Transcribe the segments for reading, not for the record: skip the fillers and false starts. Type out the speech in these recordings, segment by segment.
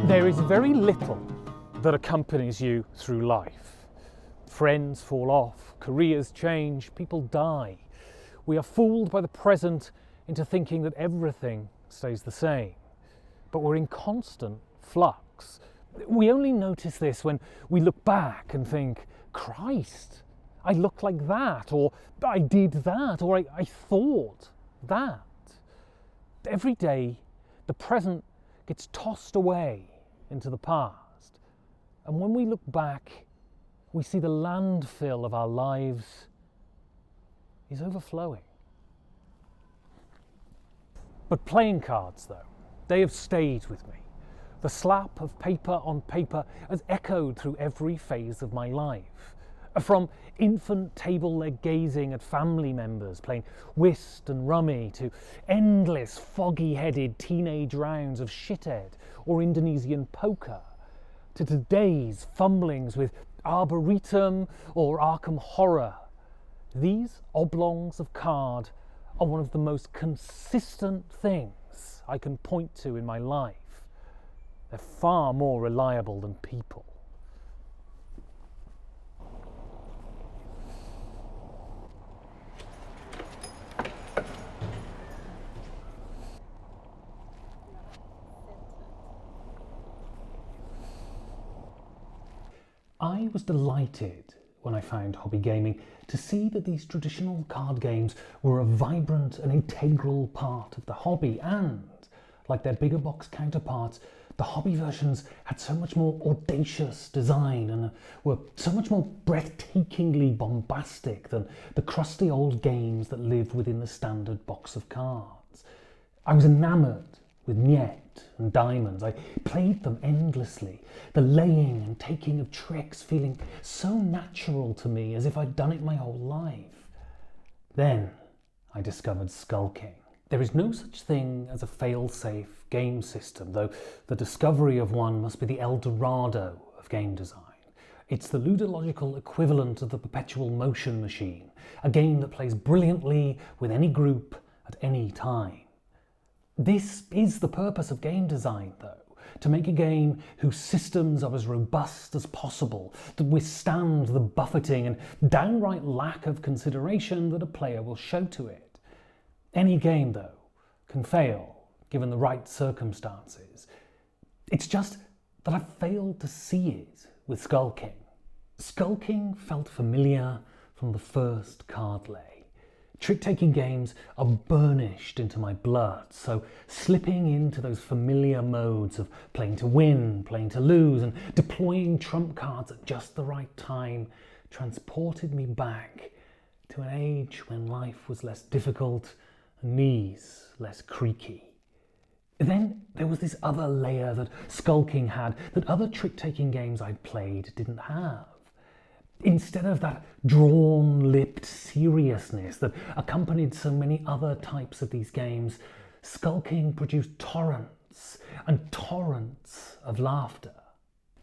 There is very little that accompanies you through life. Friends fall off, careers change, people die. We are fooled by the present into thinking that everything stays the same. But we're in constant flux. We only notice this when we look back and think, Christ, I look like that, or I did that, or I thought that. Every day, the present gets tossed away into the past. And when we look back, we see the landfill of our lives is overflowing. But playing cards, though, they have stayed with me. The slap of paper on paper has echoed through every phase of my life. From infant table leg gazing at family members playing whist and rummy to endless foggy-headed teenage rounds of shithead or Indonesian poker, to today's fumblings with Arboretum or Arkham Horror. These oblongs of card are one of the most consistent things I can point to in my life. They're far more reliable than people. I was delighted when I found hobby gaming to see that these traditional card games were a vibrant and integral part of the hobby, and, like their bigger box counterparts, the hobby versions had so much more audacious design and were so much more breathtakingly bombastic than the crusty old games that live within the standard box of cards. I was enamoured with Niet and Diamonds. I played them endlessly, the laying and taking of tricks feeling so natural to me as if I'd done it my whole life. Then I discovered Skull King. There is no such thing as a fail-safe game system, though the discovery of one must be the El Dorado of game design. It's the ludological equivalent of the perpetual motion machine, a game that plays brilliantly with any group at any time. This is the purpose of game design, though, to make a game whose systems are as robust as possible, to withstand the buffeting and downright lack of consideration that a player will show to it. Any game, though, can fail, given the right circumstances. It's just that I've failed to see it with Skull King. Skull King felt familiar from the first card lay. Trick-taking games are burnished into my blood, so slipping into those familiar modes of playing to win, playing to lose, and deploying trump cards at just the right time transported me back to an age when life was less difficult and knees less creaky. Then there was this other layer that Skull King had that other trick-taking games I'd played didn't have. Instead of that drawn-lipped seriousness that accompanied so many other types of these games, Skull King produced torrents and torrents of laughter.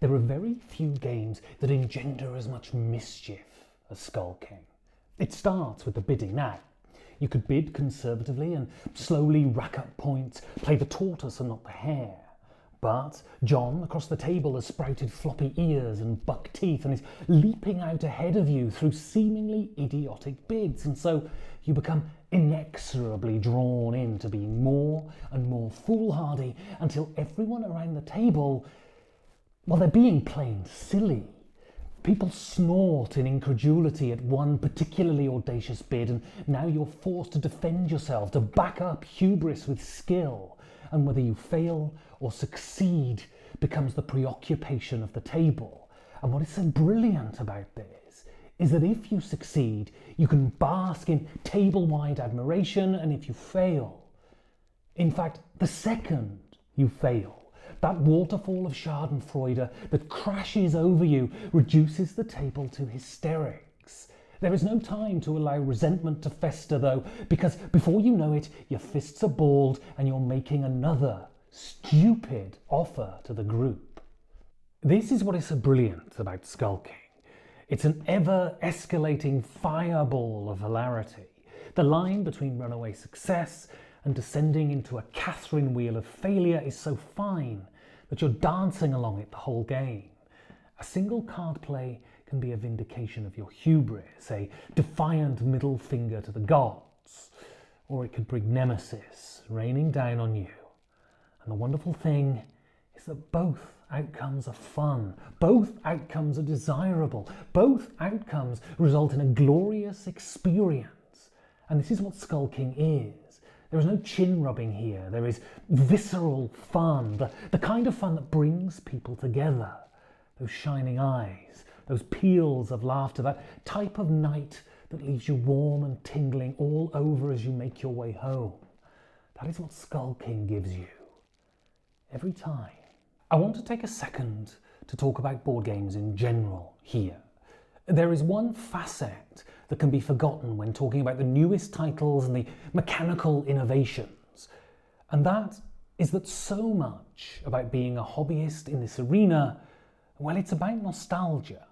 There are very few games that engender as much mischief as Skull King. It starts with the bidding. Now, you could bid conservatively and slowly rack up points, play the tortoise and not the hare. But John across the table has sprouted floppy ears and buck teeth and is leaping out ahead of you through seemingly idiotic bids, and so you become inexorably drawn into being more and more foolhardy until everyone around the table, well, they're being plain silly. People snort in incredulity at one particularly audacious bid, and now you're forced to defend yourself, to back up hubris with skill, and whether you fail or succeed becomes the preoccupation of the table. And what is so brilliant about this is that if you succeed, you can bask in table-wide admiration, and if you fail, in fact, the second you fail, that waterfall of schadenfreude that crashes over you reduces the table to hysterics. There is no time to allow resentment to fester, though, because before you know it, your fists are balled and you're making another stupid offer to the group. This is what is so brilliant about Skull King. It's an ever-escalating fireball of hilarity. The line between runaway success and descending into a Catherine wheel of failure is so fine that you're dancing along it the whole game. A single card play can be a vindication of your hubris, a defiant middle finger to the gods, or it could bring nemesis raining down on you. And the wonderful thing is that both outcomes are fun, both outcomes are desirable, both outcomes result in a glorious experience. And this is what Skull King is. There is no chin rubbing here, there is visceral fun, the kind of fun that brings people together. Those shining eyes, those peals of laughter, that type of night that leaves you warm and tingling all over as you make your way home. That is what Skull King gives you. Every time. I want to take a second to talk about board games in general here. There is one facet that can be forgotten when talking about the newest titles and the mechanical innovations, and that is that so much about being a hobbyist in this arena, well, it's about nostalgia.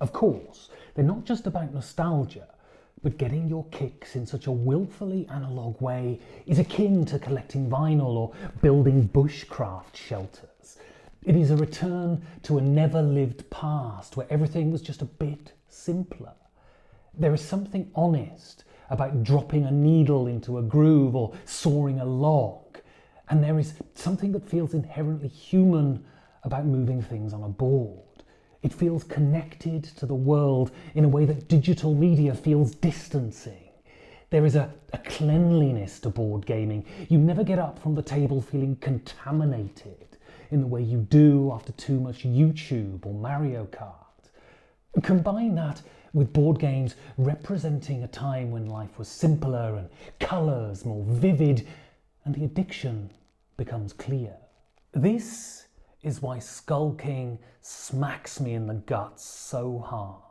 Of course, they're not just about nostalgia, but getting your kicks in such a willfully analogue way is akin to collecting vinyl or building bushcraft shelters. It is a return to a never-lived past where everything was just a bit simpler. There is something honest about dropping a needle into a groove or sawing a log, and there is something that feels inherently human about moving things on a board. It feels connected to the world in a way that digital media feels distancing. There is a cleanliness to board gaming. You never get up from the table feeling contaminated in the way you do after too much YouTube or Mario Kart. Combine that with board games representing a time when life was simpler and colours more vivid, and the addiction becomes clear. This is why Skull King smacks me in the guts so hard.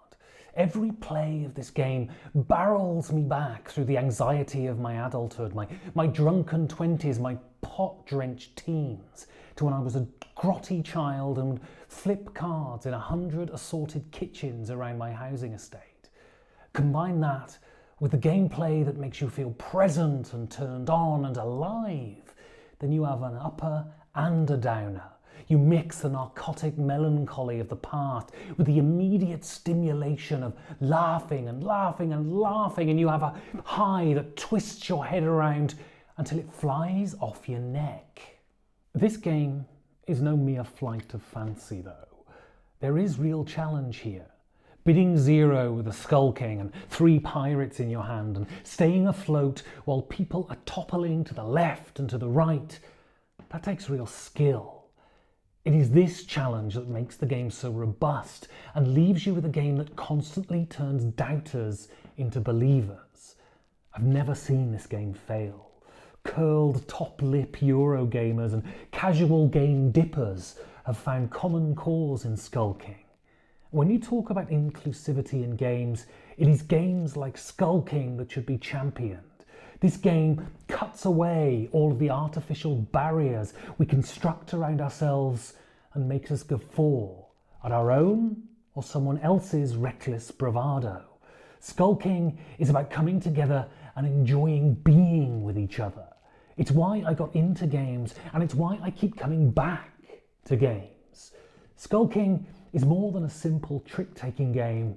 Every play of this game barrels me back through the anxiety of my adulthood, my drunken 20s, my pot-drenched teens, to when I was a grotty child and would flip cards in 100 assorted kitchens around my housing estate. Combine that with the gameplay that makes you feel present and turned on and alive, then you have an upper and a downer. You mix the narcotic melancholy of the past with the immediate stimulation of laughing and laughing and laughing, and you have a high that twists your head around until it flies off your neck. This game is no mere flight of fancy, though. There is real challenge here. Bidding zero with a Skull King and 3 pirates in your hand and staying afloat while people are toppling to the left and to the right, that takes real skill. It is this challenge that makes the game so robust and leaves you with a game that constantly turns doubters into believers. I've never seen this game fail. Curled top-lip Eurogamers and casual game dippers have found common cause in Skull King. When you talk about inclusivity in games, it is games like Skull King that should be championed. This game cuts away all of the artificial barriers we construct around ourselves and makes us guffaw at our own or someone else's reckless bravado. Skull King is about coming together and enjoying being with each other. It's why I got into games, and it's why I keep coming back to games. Skull King is more than a simple trick-taking game.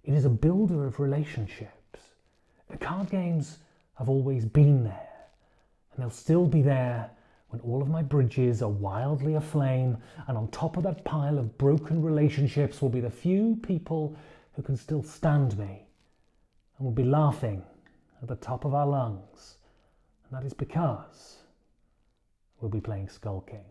It is a builder of relationships. Card games have always been there, and they'll still be there when all of my bridges are wildly aflame, and on top of that pile of broken relationships will be the few people who can still stand me, and will be laughing at the top of our lungs, and that is because we'll be playing Skull King.